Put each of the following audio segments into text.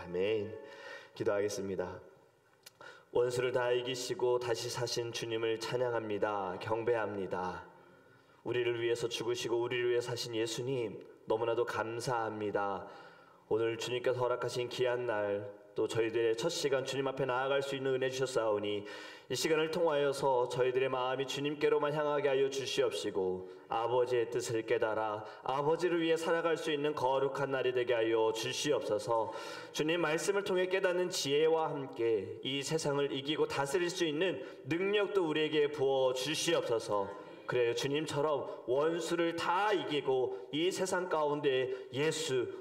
아멘. 기도하겠습니다. 원수를 다 이기시고 다시 사신 주님을 찬양합니다. 경배합니다. 우리를 위해서 죽으시고 우리를 위해 사신 예수님 너무나도 감사합니다. 오늘 주님께서 허락하신 귀한 날, 또 저희들의 첫 시간 주님 앞에 나아갈 수 있는 은혜 주셨사오니 이 시간을 통하여서 저희들의 마음이 주님께로만 향하게 하여 주시옵시고 아버지의 뜻을 깨달아 아버지를 위해 살아갈 수 있는 거룩한 날이 되게 하여 주시옵소서. 주님 말씀을 통해 깨닫는 지혜와 함께 이 세상을 이기고 다스릴 수 있는 능력도 우리에게 부어 주시옵소서. 그래요. 주님처럼 원수를 다 이기고 이 세상 가운데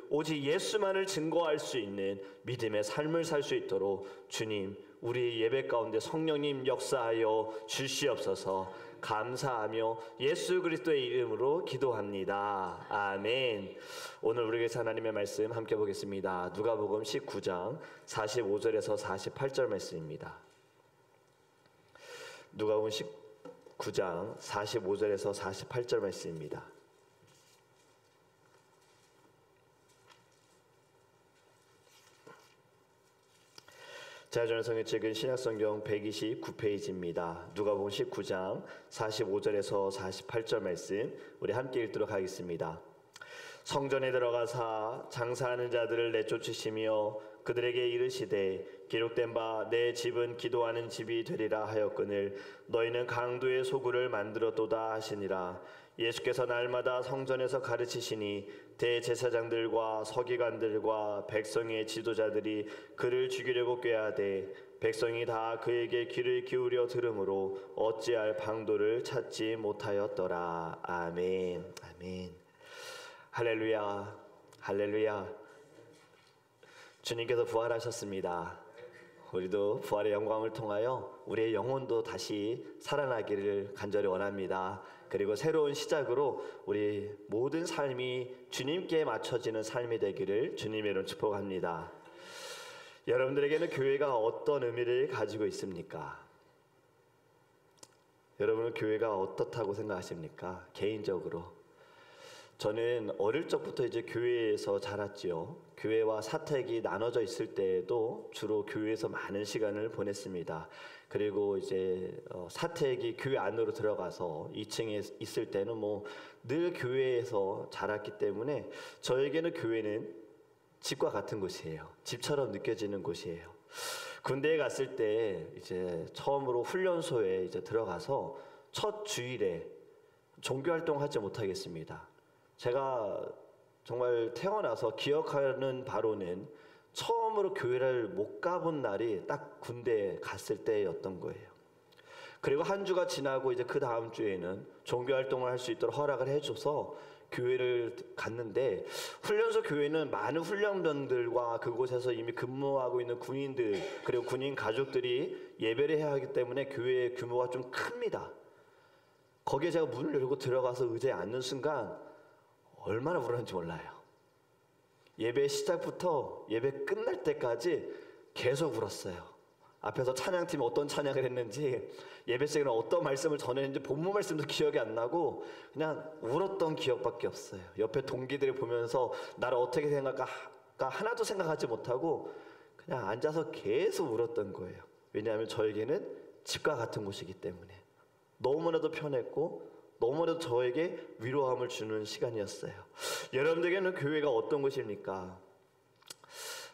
오직 예수만을 증거할 수 있는 믿음의 삶을 살 수 있도록 주님, 우리 예배 가운데 성령님 역사하여 주시옵소서. 감사하며 예수 그리스도의 이름으로 기도합니다. 아멘. 오늘 우리에게 하나님의 말씀 함께 보겠습니다. 누가복음 19장 45절에서 48절 말씀입니다. 누가복음 9장 45절에서 48절 말씀입니다. 제가 전에 성경책은 신약성경 129페이지입니다. 누가복음 19장 45절에서 48절 말씀 우리 함께 읽도록 하겠습니다. 성전에 들어가사 장사하는 자들을 내쫓으시며 그들에게 이르시되 기록된 바 내 집은 기도하는 집이 되리라 하였거늘 너희는 강도의 소굴을 만들었도다 하시니라. 예수께서 날마다 성전에서 가르치시니 대제사장들과 서기관들과 백성의 지도자들이 그를 죽이려고 꾀하되 백성이 다 그에게 귀를 기울여 들으므로 어찌할 방도를 찾지 못하였더라. 아멘. 아멘. 할렐루야. 할렐루야. 주님께서 부활하셨습니다. 우리도 부활의 영광을 통하여 우리의 영혼도 다시 살아나기를 간절히 원합니다. 그리고 새로운 시작으로 우리 모든 삶이 주님께 맞춰지는 삶이 되기를 주님의 이름으로 축복합니다. 여러분들에게는 교회가 어떤 의미를 가지고 있습니까? 여러분은 교회가 어떻다고 생각하십니까? 개인적으로 저는 어릴 적부터 이제 교회에서 자랐지요. 교회와 사택이 나눠져 있을 때에도 주로 교회에서 많은 시간을 보냈습니다. 그리고 이제 사택이 교회 안으로 들어가서 2층에 있을 때는 뭐 늘 교회에서 자랐기 때문에 저에게는 교회는 집과 같은 곳이에요. 집처럼 느껴지는 곳이에요. 군대에 갔을 때 이제 처음으로 훈련소에 이제 들어가서 첫 주일에 종교 활동을 하지 못하겠습니다. 제가 정말 태어나서 기억하는 바로는 처음으로 교회를 못 가본 날이 딱 군대에 갔을 때였던 거예요. 그리고 한 주가 지나고 이제 그 다음 주에는 종교 활동을 할 수 있도록 허락을 해줘서 교회를 갔는데 훈련소 교회는 많은 훈련병들과 그곳에서 이미 근무하고 있는 군인들 그리고 군인 가족들이 예배를 해야 하기 때문에 교회의 규모가 좀 큽니다. 거기에 제가 문을 열고 들어가서 의자에 앉는 순간 얼마나 울었는지 몰라요. 예배 시작부터 예배 끝날 때까지 계속 울었어요. 앞에서 찬양팀이 어떤 찬양을 했는지 예배 시간에 어떤 말씀을 전했는지 본문 말씀도 기억이 안 나고 그냥 울었던 기억밖에 없어요. 옆에 동기들이 보면서 나를 어떻게 생각할까 하나도 생각하지 못하고 그냥 앉아서 계속 울었던 거예요. 왜냐하면 저에게는 집과 같은 곳이기 때문에 너무나도 편했고 너무나도 저에게 위로함을 주는 시간이었어요. 여러분들에게는 교회가 어떤 곳입니까?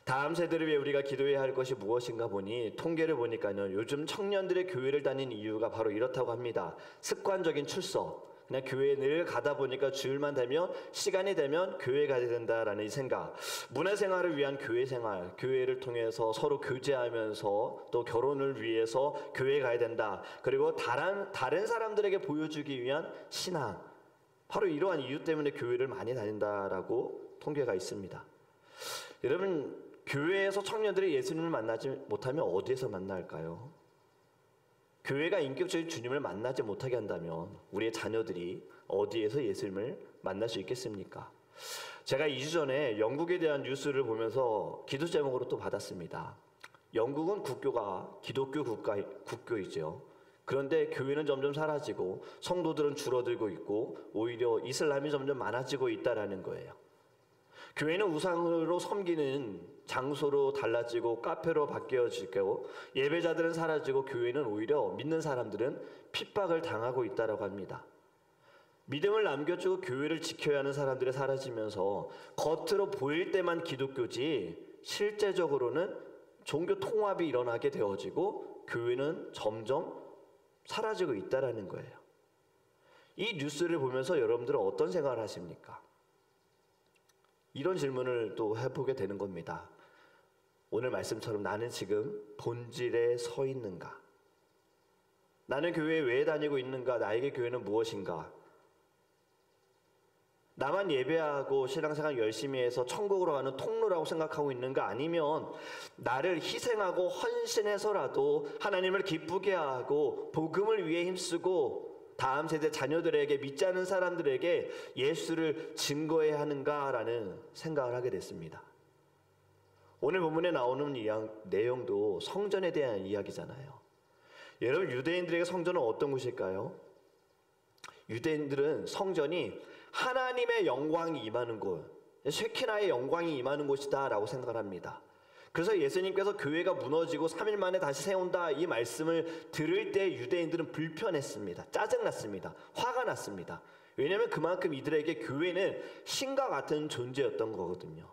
다음 세대를 위해 우리가 기도해야 할 것이 무엇인가 보니 통계를 보니까요. 요즘 청년들의 교회를 다니는 이유가 바로 이렇다고 합니다. 습관적인 출석. 그냥 교회에 늘 가다 보니까 주일만 되면 시간이 되면 교회 가야 된다라는 이 생각. 문화생활을 위한 교회생활. 교회를 통해서 서로 교제하면서 또 결혼을 위해서 교회에 가야 된다. 그리고 다른 사람들에게 보여주기 위한 신앙. 바로 이러한 이유 때문에 교회를 많이 다닌다라고 통계가 있습니다. 여러분, 교회에서 청년들이 예수님을 만나지 못하면 어디에서 만날까요? 교회가 인격적인 주님을 만나지 못하게 한다면 우리의 자녀들이 어디에서 예수님을 만날 수 있겠습니까? 제가 2주 전에 영국에 대한 뉴스를 보면서 기도 제목으로 또 받았습니다. 영국은 국교가 기독교 국교이죠. 그런데 교회는 점점 사라지고 성도들은 줄어들고 있고 오히려 이슬람이 점점 많아지고 있다라는 거예요. 교회는 우상으로 섬기는 장소로 달라지고 카페로 바뀌어지고 예배자들은 사라지고 교회는 오히려 믿는 사람들은 핍박을 당하고 있다라고 합니다. 믿음을 남겨주고 교회를 지켜야 하는 사람들이 사라지면서 겉으로 보일 때만 기독교지 실제적으로는 종교 통합이 일어나게 되어지고 교회는 점점 사라지고 있다라는 거예요. 이 뉴스를 보면서 여러분들은 어떤 생각을 하십니까? 이런 질문을 또 해보게 되는 겁니다. 오늘 말씀처럼 나는 지금 본질에 서 있는가? 나는 교회에 왜 다니고 있는가? 나에게 교회는 무엇인가? 나만 예배하고 신앙생활 열심히 해서 천국으로 가는 통로라고 생각하고 있는가? 아니면 나를 희생하고 헌신해서라도 하나님을 기쁘게 하고 복음을 위해 힘쓰고 다음 세대 자녀들에게 믿지 않는 사람들에게 예수를 증거해야 하는가라는 생각을 하게 됐습니다. 오늘 본문에 나오는 내용도 성전에 대한 이야기잖아요. 여러분, 유대인들에게 성전은 어떤 곳일까요? 유대인들은 성전이 하나님의 영광이 임하는 곳, 쉐키나의 영광이 임하는 곳이다 라고 생각을 합니다. 그래서 예수님께서 교회가 무너지고 3일 만에 다시 세운다 이 말씀을 들을 때 유대인들은 불편했습니다. 짜증났습니다. 화가 났습니다. 왜냐하면 그만큼 이들에게 교회는 신과 같은 존재였던 거거든요.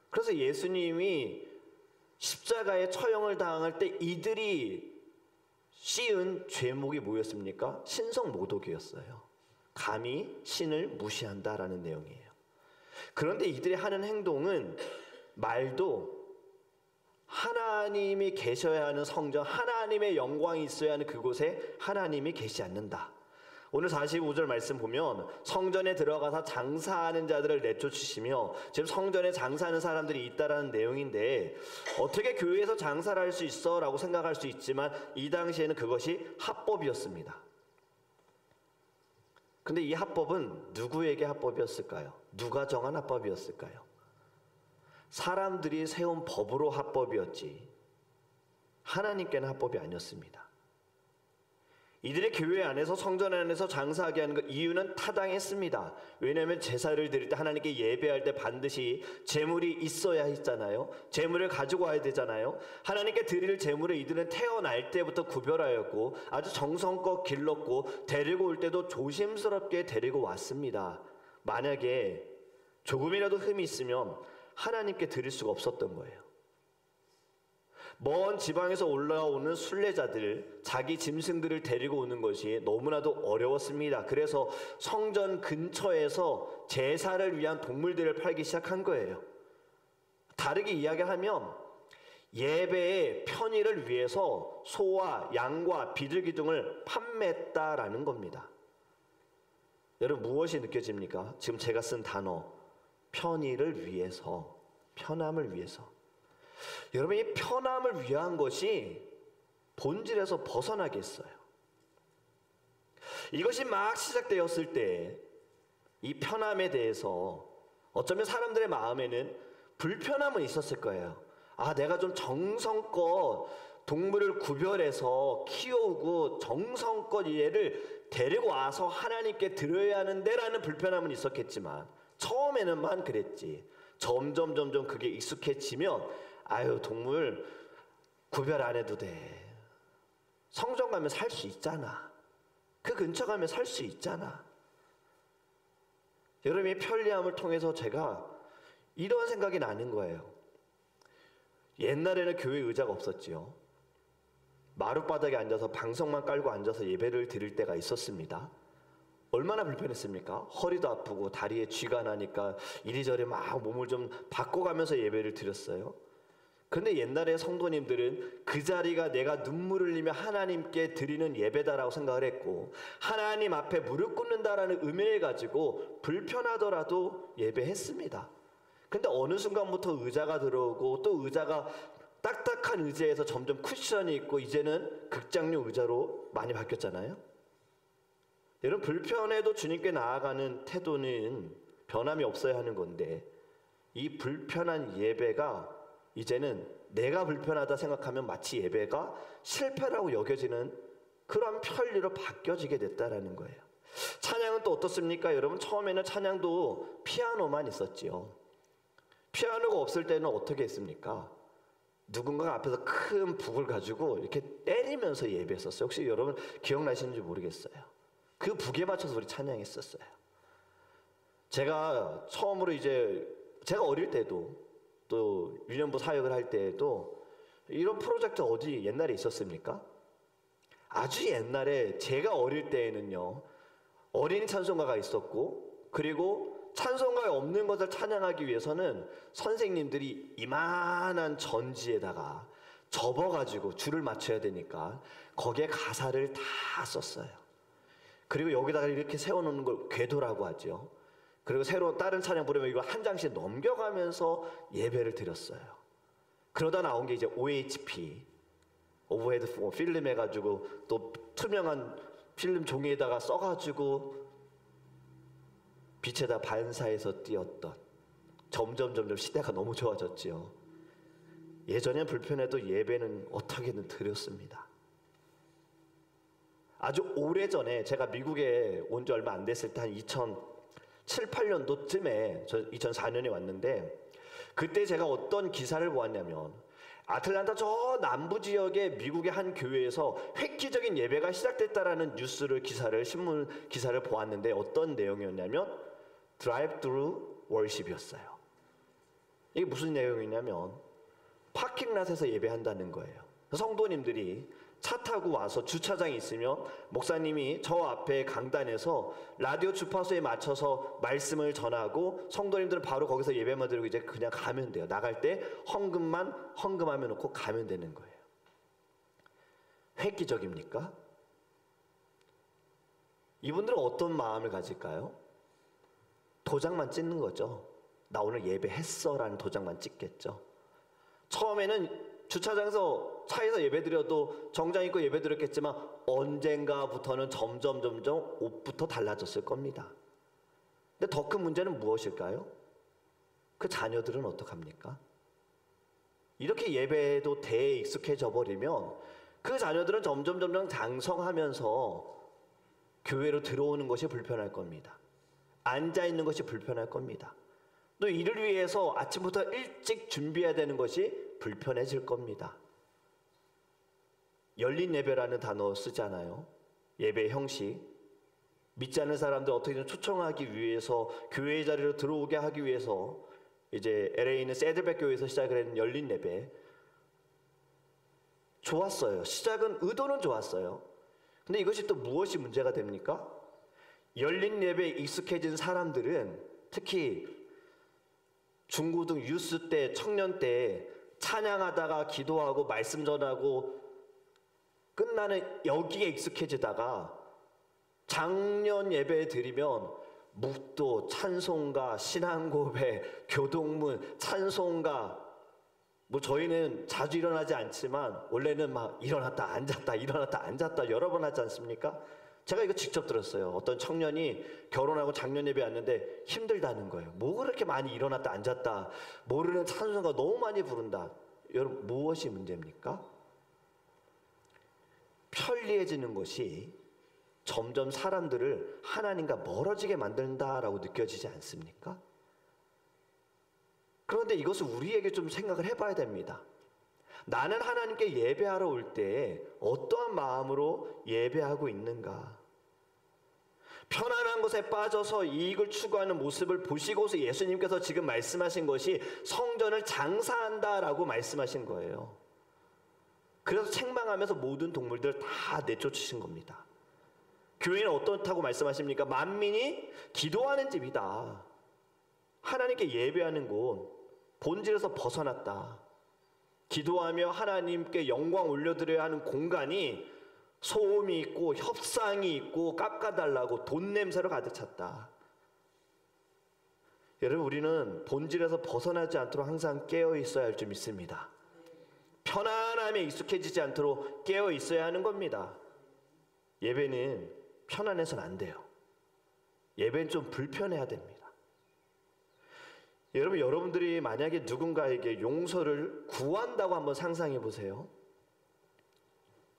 그래서 예수님이 십자가에 처형을 당할 때 이들이 씌운 죄목이 뭐였습니까? 신성모독이었어요. 감히 신을 무시한다라는 내용이에요. 그런데 이들이 하는 행동은 말도 하나님이 계셔야 하는 성전, 하나님의 영광이 있어야 하는 그곳에 하나님이 계시지 않는다. 오늘 45절 말씀 보면 성전에 들어가서 장사하는 자들을 내쫓으시며, 지금 성전에 장사하는 사람들이 있다라는 내용인데 어떻게 교회에서 장사를 할 수 있어? 라고 생각할 수 있지만 이 당시에는 그것이 합법이었습니다. 근데 이 합법은 누구에게 합법이었을까요? 누가 정한 합법이었을까요? 사람들이 세운 법으로 합법이었지 하나님께는 합법이 아니었습니다. 이들의 교회 안에서 성전 안에서 장사하게 하는 그 이유는 타당했습니다. 왜냐하면 제사를 드릴 때 하나님께 예배할 때 반드시 제물이 있어야 했잖아요. 제물을 가지고 와야 되잖아요. 하나님께 드릴 제물을 이들은 태어날 때부터 구별하였고 아주 정성껏 길렀고 데리고 올 때도 조심스럽게 데리고 왔습니다. 만약에 조금이라도 흠이 있으면 하나님께 드릴 수가 없었던 거예요. 먼 지방에서 올라오는 순례자들, 자기 짐승들을 데리고 오는 것이 너무나도 어려웠습니다. 그래서 성전 근처에서 제사를 위한 동물들을 팔기 시작한 거예요. 다르게 이야기하면 예배의 편의를 위해서 소와 양과 비둘기 등을 판매했다라는 겁니다. 여러분, 무엇이 느껴집니까? 지금 제가 쓴 단어 편의를 위해서, 편함을 위해서. 여러분, 이 편함을 위한 것이 본질에서 벗어나겠어요? 이것이 막 시작되었을 때 이 편함에 대해서 어쩌면 사람들의 마음에는 불편함은 있었을 거예요. 아, 내가 좀 정성껏 동물을 구별해서 키우고 정성껏 얘를 데리고 와서 하나님께 드려야 하는데 라는 불편함은 있었겠지만 처음에는만 그랬지. 점점 그게 익숙해지면 아유, 동물 구별 안 해도 돼. 성전 가면 살 수 있잖아. 그 근처 가면 살 수 있잖아. 여러분의 편리함을 통해서 제가 이런 생각이 나는 거예요. 옛날에는 교회 의자가 없었지요. 마룻바닥에 앉아서 방석만 깔고 앉아서 예배를 드릴 때가 있었습니다. 얼마나 불편했습니까? 허리도 아프고 다리에 쥐가 나니까 이리저리 막 몸을 좀 바꿔가면서 예배를 드렸어요. 그런데 옛날에 성도님들은 그 자리가 내가 눈물을 흘리며 하나님께 드리는 예배다라고 생각을 했고 하나님 앞에 무릎 꿇는다라는 의미를 가지고 불편하더라도 예배했습니다. 근데 어느 순간부터 의자가 들어오고 또 의자가 딱딱한 의자에서 점점 쿠션이 있고 이제는 극장용 의자로 많이 바뀌었잖아요. 여러분, 불편해도 주님께 나아가는 태도는 변함이 없어야 하는 건데 이 불편한 예배가 이제는 내가 불편하다 생각하면 마치 예배가 실패라고 여겨지는 그런 편리로 바뀌어지게 됐다라는 거예요. 찬양은 또 어떻습니까? 여러분, 처음에는 찬양도 피아노만 있었지요. 피아노가 없을 때는 어떻게 했습니까? 누군가가 앞에서 큰 북을 가지고 이렇게 때리면서 예배했었어요. 혹시 여러분 기억나시는지 모르겠어요. 그 북에 맞춰서 우리 찬양했었어요. 제가 처음으로 제가 어릴 때도 또 유년부 사역을 할 때에도 이런 프로젝트 어디 옛날에 있었습니까? 아주 옛날에 제가 어릴 때에는요, 어린이 찬송가가 있었고, 그리고 찬송가에 없는 것을 찬양하기 위해서는 선생님들이 이만한 전지에다가 접어가지고 줄을 맞춰야 되니까 거기에 가사를 다 썼어요. 그리고 여기다가 이렇게 세워놓는 걸 궤도라고 하죠. 그리고 새로 다른 찬양 부르면 이거 한 장씩 넘겨가면서 예배를 드렸어요. 그러다 나온 게 이제 OHP, 오버헤드 필름 해가지고 또 투명한 필름 종이에다가 써가지고 빛에다 반사해서 띄었던, 점점 시대가 너무 좋아졌지요. 예전엔 불편해도 예배는 어떻게든 드렸습니다. 아주 오래전에 제가 미국에 온 지 얼마 안 됐을 때 한 2007, 8년도쯤에 저 2004년에 왔는데, 그때 제가 어떤 기사를 보았냐면 아틀란타 저 남부 지역의 미국의 한 교회에서 획기적인 예배가 시작됐다라는 기사를 신문 기사를 보았는데 어떤 내용이었냐면 드라이브-트루 월십이었어요. 이게 무슨 내용이냐면 파킹랏에서 예배한다는 거예요. 성도님들이 차 타고 와서 주차장이 있으면 목사님이 저 앞에 강단에서 라디오 주파수에 맞춰서 말씀을 전하고 성도님들은 바로 거기서 예배만 드리고 이제 그냥 가면 돼요. 나갈 때 헌금하면 놓고 가면 되는 거예요. 획기적입니까? 이분들은 어떤 마음을 가질까요? 도장만 찍는 거죠. 나 오늘 예배했어 라는 도장만 찍겠죠. 처음에는 주차장에서 차에서 예배드려도 정장 입고 예배드렸겠지만 언젠가부터는 점점 옷부터 달라졌을 겁니다. 근데 더 큰 문제는 무엇일까요? 그 자녀들은 어떡합니까? 이렇게 예배도 대에 익숙해져 버리면 그 자녀들은 점점 장성하면서 교회로 들어오는 것이 불편할 겁니다. 앉아있는 것이 불편할 겁니다. 또 이를 위해서 아침부터 일찍 준비해야 되는 것이 불편해질 겁니다. 열린 예배라는 단어 쓰잖아요. 예배 형식. 믿지 않는 사람들 어떻게든 초청하기 위해서, 교회의 자리로 들어오게 하기 위해서 이제 LA에 있는 새들백 교회에서 시작을 했는 열린 예배. 좋았어요. 시작은, 의도는 좋았어요. 근데 이것이 또 무엇이 문제가 됩니까? 열린 예배에 익숙해진 사람들은 특히 중고등 유스 때, 청년 때 찬양하다가 기도하고 말씀 전하고 끝나는 여기에 익숙해지다가 작년 예배 드리면 묵도, 찬송가, 신앙고백, 교동문, 찬송가, 뭐 저희는 자주 일어나지 않지만 원래는 막 일어났다 앉았다 여러 번 하지 않습니까? 제가 이거 직접 들었어요. 어떤 청년이 결혼하고 작년 예배 왔는데 힘들다는 거예요. 뭐 그렇게 많이 일어났다 앉았다, 모르는 찬송가 너무 많이 부른다. 여러분, 무엇이 문제입니까? 편리해지는 것이 점점 사람들을 하나님과 멀어지게 만든다라고 느껴지지 않습니까? 그런데 이것을 우리에게 좀 생각을 해봐야 됩니다. 나는 하나님께 예배하러 올 때 어떠한 마음으로 예배하고 있는가? 편안한 것에 빠져서 이익을 추구하는 모습을 보시고서 예수님께서 지금 말씀하신 것이 성전을 장사한다라고 말씀하신 거예요. 그래서 책망하면서 모든 동물들을 다 내쫓으신 겁니다. 교회는 어떻다고 말씀하십니까? 만민이 기도하는 집이다. 하나님께 예배하는 곳, 본질에서 벗어났다. 기도하며 하나님께 영광 올려드려야 하는 공간이 소음이 있고 협상이 있고 깎아달라고 돈 냄새로 가득 찼다. 여러분, 우리는 본질에서 벗어나지 않도록 항상 깨어 있어야 할 줄 믿습니다. 편안함에 익숙해지지 않도록 깨어 있어야 하는 겁니다. 예배는 편안해서는 안 돼요. 예배는 좀 불편해야 됩니다. 여러분들이 만약에 누군가에게 용서를 구한다고 한번 상상해 보세요.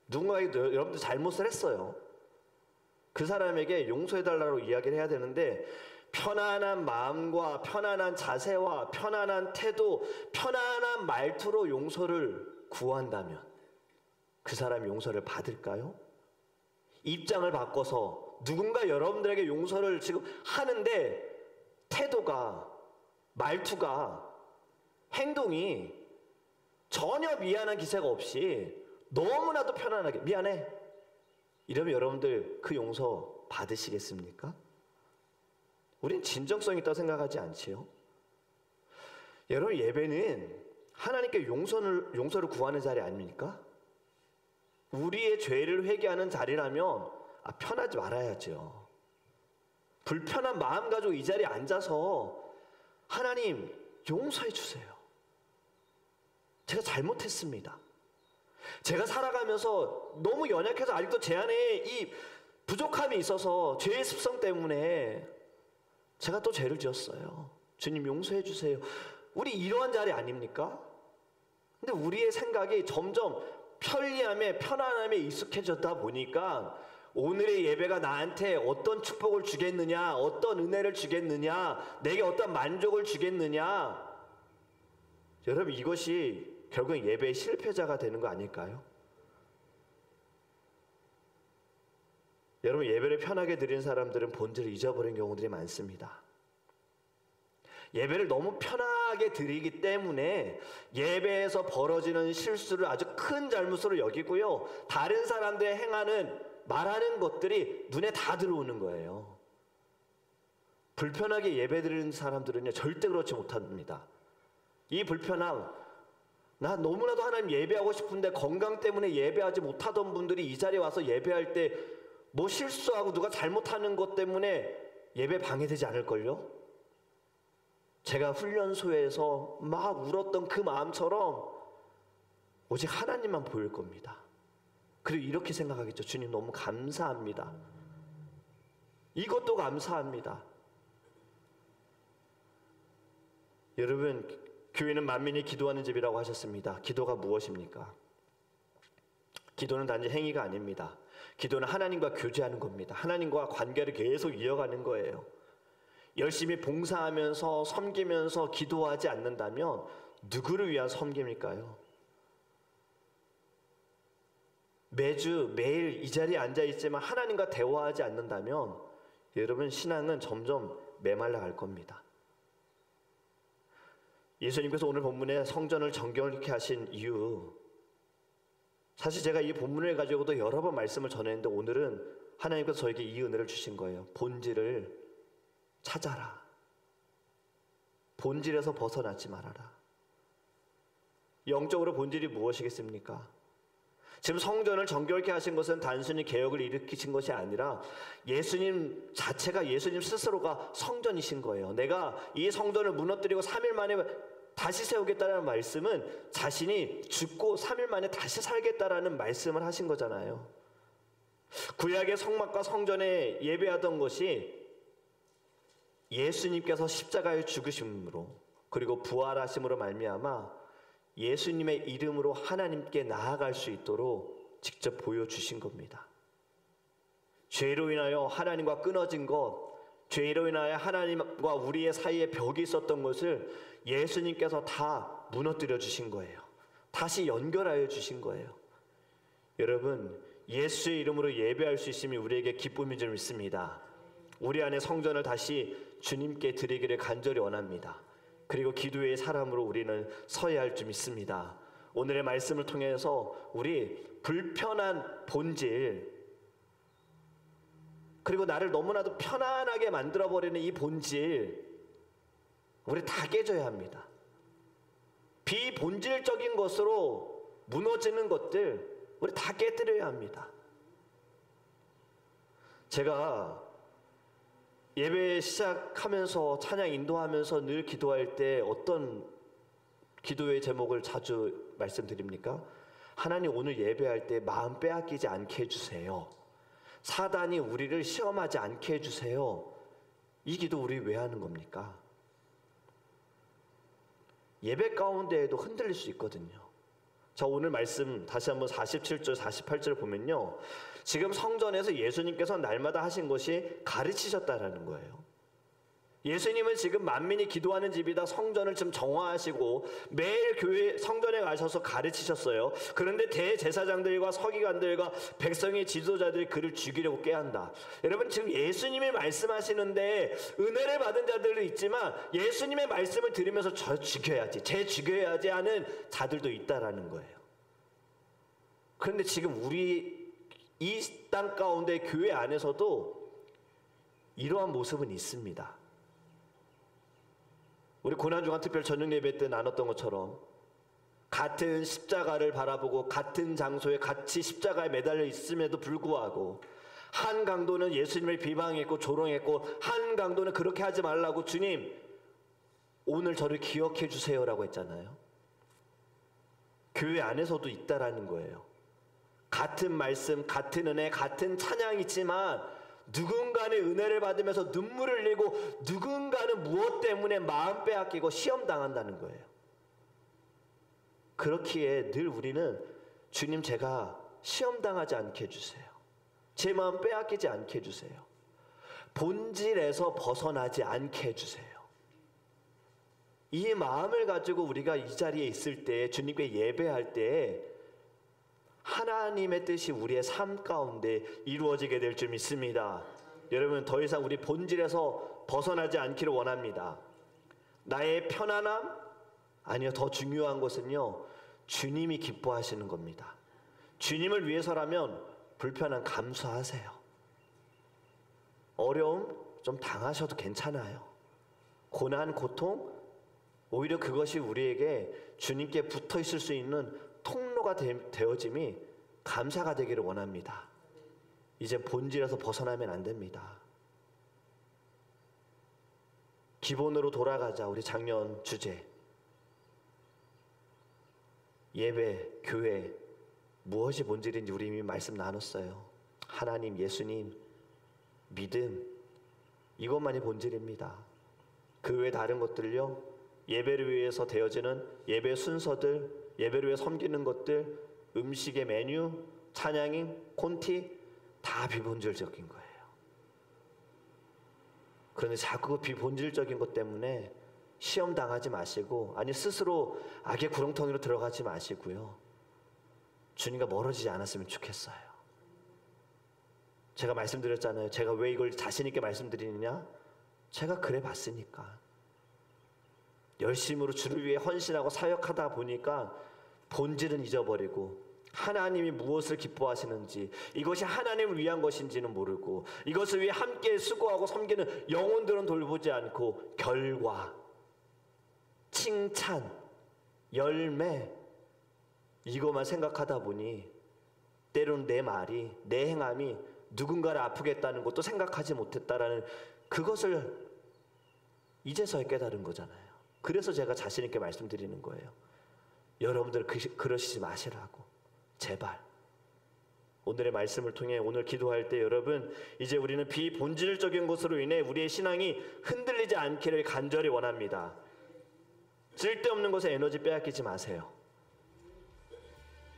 누군가에게 여러분들 잘못을 했어요. 그 사람에게 용서해달라고 이야기를 해야 되는데 편안한 마음과 편안한 자세와 편안한 태도, 편안한 말투로 용서를 구한다면 그 사람 용서를 받을까요? 입장을 바꿔서 누군가 여러분들에게 용서를 지금 하는데 태도가, 말투가, 행동이 전혀 미안한 기세가 없이 너무나도 편안하게 미안해 이러면 여러분들 그 용서 받으시겠습니까? 우린 진정성 있다고 생각하지 않지요? 여러분, 예배는 하나님께 용서를 구하는 자리 아닙니까? 우리의 죄를 회개하는 자리라면 편하지 말아야죠. 불편한 마음 가지고 이 자리에 앉아서 하나님 용서해 주세요. 제가 잘못했습니다. 제가 살아가면서 너무 연약해서 아직도 제 안에 이 부족함이 있어서 죄의 습성 때문에 제가 또 죄를 지었어요. 주님 용서해 주세요. 우리 이러한 자리 아닙니까? 근데 우리의 생각이 점점 편리함에 편안함에 익숙해졌다 보니까 오늘의 예배가 나한테 어떤 축복을 주겠느냐, 어떤 은혜를 주겠느냐, 내게 어떤 만족을 주겠느냐, 여러분 이것이 결국 예배의 실패자가 되는 거 아닐까요? 여러분, 예배를 편하게 드리는 사람들은 본질을 잊어버린 경우들이 많습니다. 예배를 너무 편하게 드리기 때문에 예배에서 벌어지는 실수를 아주 큰 잘못으로 여기고요, 다른 사람들의 말하는 것들이 눈에 다 들어오는 거예요. 불편하게 예배 드리는 사람들은요 절대 그렇지 못합니다. 이 불편함, 나 너무나도 하나님 예배하고 싶은데 건강 때문에 예배하지 못하던 분들이 이 자리에 와서 예배할 때 뭐 실수하고 누가 잘못하는 것 때문에 예배 방해되지 않을걸요? 제가 훈련소에서 막 울었던 그 마음처럼 오직 하나님만 보일 겁니다. 그리고 이렇게 생각하겠죠. 주님 너무 감사합니다. 이것도 감사합니다. 여러분, 교회는 만민이 기도하는 집이라고 하셨습니다. 기도가 무엇입니까? 기도는 단지 행위가 아닙니다. 기도는 하나님과 교제하는 겁니다. 하나님과 관계를 계속 이어가는 거예요. 열심히 봉사하면서 섬기면서 기도하지 않는다면 누구를 위한 섬김일까요? 매일 이 자리에 앉아있지만 하나님과 대화하지 않는다면 여러분 신앙은 점점 메말라 갈 겁니다. 예수님께서 오늘 본문에 성전을 정결케 하신 이유, 사실 제가 이 본문을 가지고도 여러 번 말씀을 전했는데 오늘은 하나님께서 저에게 이 은혜를 주신 거예요. 본질을 찾아라. 본질에서 벗어나지 말아라. 영적으로 본질이 무엇이겠습니까? 지금 성전을 정결케 하신 것은 단순히 개혁을 일으키신 것이 아니라 예수님 자체가, 예수님 스스로가 성전이신 거예요. 내가 이 성전을 무너뜨리고 3일 만에 다시 세우겠다는 말씀은 자신이 죽고 3일 만에 다시 살겠다라는 말씀을 하신 거잖아요. 구약의 성막과 성전에 예배하던 것이 예수님께서 십자가에 죽으심으로 그리고 부활하심으로 말미암아 예수님의 이름으로 하나님께 나아갈 수 있도록 직접 보여주신 겁니다. 죄로 인하여 하나님과 끊어진 것, 죄로 인하여 하나님과 우리의 사이에 벽이 있었던 것을 예수님께서 다 무너뜨려 주신 거예요. 다시 연결하여 주신 거예요. 여러분, 예수의 이름으로 예배할 수 있음이 우리에게 기쁨인 줄 믿습니다. 우리 안에 성전을 다시 주님께 드리기를 간절히 원합니다. 그리고 기도의 사람으로 우리는 서야 할 줄 믿습니다. 오늘의 말씀을 통해서 우리 불편한 본질, 그리고 나를 너무나도 편안하게 만들어버리는 이 본질, 우리 다 깨져야 합니다. 비본질적인 것으로 무너지는 것들 우리 다 깨뜨려야 합니다. 제가 예배 시작하면서 찬양 인도하면서 늘 기도할 때 어떤 기도의 제목을 자주 말씀드립니까? 하나님, 오늘 예배할 때 마음 빼앗기지 않게 해주세요. 사단이 우리를 시험하지 않게 해주세요. 이 기도 우리 왜 하는 겁니까? 예배 가운데에도 흔들릴 수 있거든요. 자, 오늘 말씀 다시 한번 47절 48절 보면요, 지금 성전에서 예수님께서 날마다 하신 것이 가르치셨다라는 거예요. 예수님은 지금 만민이 기도하는 집이다 성전을 지금 정화하시고 매일 교회 성전에 가셔서 가르치셨어요. 그런데 대제사장들과 서기관들과 백성의 지도자들이 그를 죽이려고 꾀한다. 여러분, 지금 예수님이 말씀하시는데 은혜를 받은 자들도 있지만 예수님의 말씀을 들으면서 저 죽여야지, 쟤 죽여야지 하는 자들도 있다라는 거예요. 그런데 지금 우리 이 땅 가운데 교회 안에서도 이러한 모습은 있습니다. 우리 고난주간 특별 저녁 예배 때 나눴던 것처럼 같은 십자가를 바라보고 같은 장소에 같이 십자가에 매달려 있음에도 불구하고 한 강도는 예수님을 비방했고 조롱했고 한 강도는 그렇게 하지 말라고 주님 오늘 저를 기억해 주세요라고 했잖아요. 교회 안에서도 있다라는 거예요. 같은 말씀, 같은 은혜, 같은 찬양이지만 누군가는 은혜를 받으면서 눈물을 흘리고 누군가는 무엇 때문에 마음 빼앗기고 시험당한다는 거예요. 그렇기에 늘 우리는 주님, 제가 시험당하지 않게 해주세요. 제 마음 빼앗기지 않게 해주세요. 본질에서 벗어나지 않게 해주세요. 이 마음을 가지고 우리가 이 자리에 있을 때, 주님께 예배할 때 하나님의 뜻이 우리의 삶 가운데 이루어지게 될 줄 믿습니다. 여러분, 더 이상 우리 본질에서 벗어나지 않기를 원합니다. 나의 편안함? 아니요, 더 중요한 것은요, 주님이 기뻐하시는 겁니다. 주님을 위해서라면 불편함 감수하세요. 어려움 좀 당하셔도 괜찮아요. 고난, 고통, 오히려 그것이 우리에게 주님께 붙어 있을 수 있는 통로가 되어짐이 감사가 되기를 원합니다. 이제 본질에서 벗어나면 안 됩니다. 기본으로 돌아가자. 우리 작년 주제 예배, 교회 무엇이 본질인지 우리 이미 말씀 나눴어요. 하나님, 예수님, 믿음, 이것만이 본질입니다. 그 외 다른 것들요, 예배를 위해서 되어지는 예배 순서들, 예배를 위해 섬기는 것들, 음식의 메뉴, 찬양인, 콘티 다 비본질적인 거예요. 그런데 자꾸 비본질적인 것 때문에 시험 당하지 마시고, 아니 스스로 악의 구렁텅이로 들어가지 마시고요, 주님과 멀어지지 않았으면 좋겠어요. 제가 말씀드렸잖아요. 제가 왜 이걸 자신 있게 말씀드리느냐? 제가 그래 봤으니까. 열심으로 주를 위해 헌신하고 사역하다 보니까 본질은 잊어버리고 하나님이 무엇을 기뻐하시는지, 이것이 하나님을 위한 것인지는 모르고, 이것을 위해 함께 수고하고 섬기는 영혼들은 돌보지 않고 결과, 칭찬, 열매, 이것만 생각하다 보니 때로는 내 말이, 내 행함이 누군가를 아프게 했다는 것도 생각하지 못했다라는 그것을 이제서야 깨달은 거잖아요. 그래서 제가 자신 있게 말씀드리는 거예요. 여러분들 그러시지 마시라고. 제발. 오늘의 말씀을 통해 오늘 기도할 때 여러분, 이제 우리는 비본질적인 것으로 인해 우리의 신앙이 흔들리지 않기를 간절히 원합니다. 쓸데없는 것에 에너지 빼앗기지 마세요.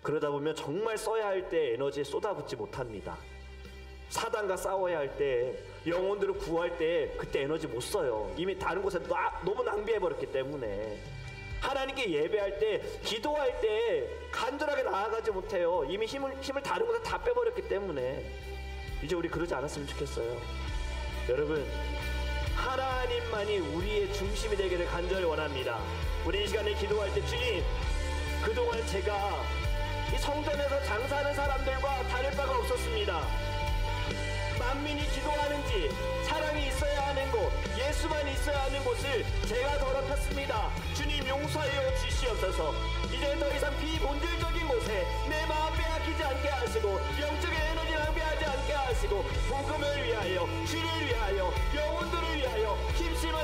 그러다 보면 정말 써야 할 때 에너지 쏟아붓지 못합니다. 사단과 싸워야 할 때, 영혼들을 구할 때 그때 에너지 못 써요. 이미 다른 곳에 너무 낭비해버렸기 때문에. 하나님께 예배할 때, 기도할 때 간절하게 나아가지 못해요. 이미 힘을 다른 곳에 다 빼버렸기 때문에. 이제 우리 그러지 않았으면 좋겠어요. 여러분, 하나님만이 우리의 중심이 되기를 간절히 원합니다. 우리 이 시간에 기도할 때, 주님, 그동안 제가 이 성전에서 장사하는 사람들과 다를 바가 없었습니다. 만민이 기도하는지, 사랑이 있어야 하는 곳, 예수만 있어야 하는 곳을 제가 더럽혔습니다. 주님 용서하여 주시옵소서. 이제 더 이상 비본질적인 곳에 내 마음 빼앗기지 않게 하시고, 영적인 에너지 낭비하지 않게 하시고, 복음을 위하여, 주를 위하여, 영혼들을 위하여 힘쓰는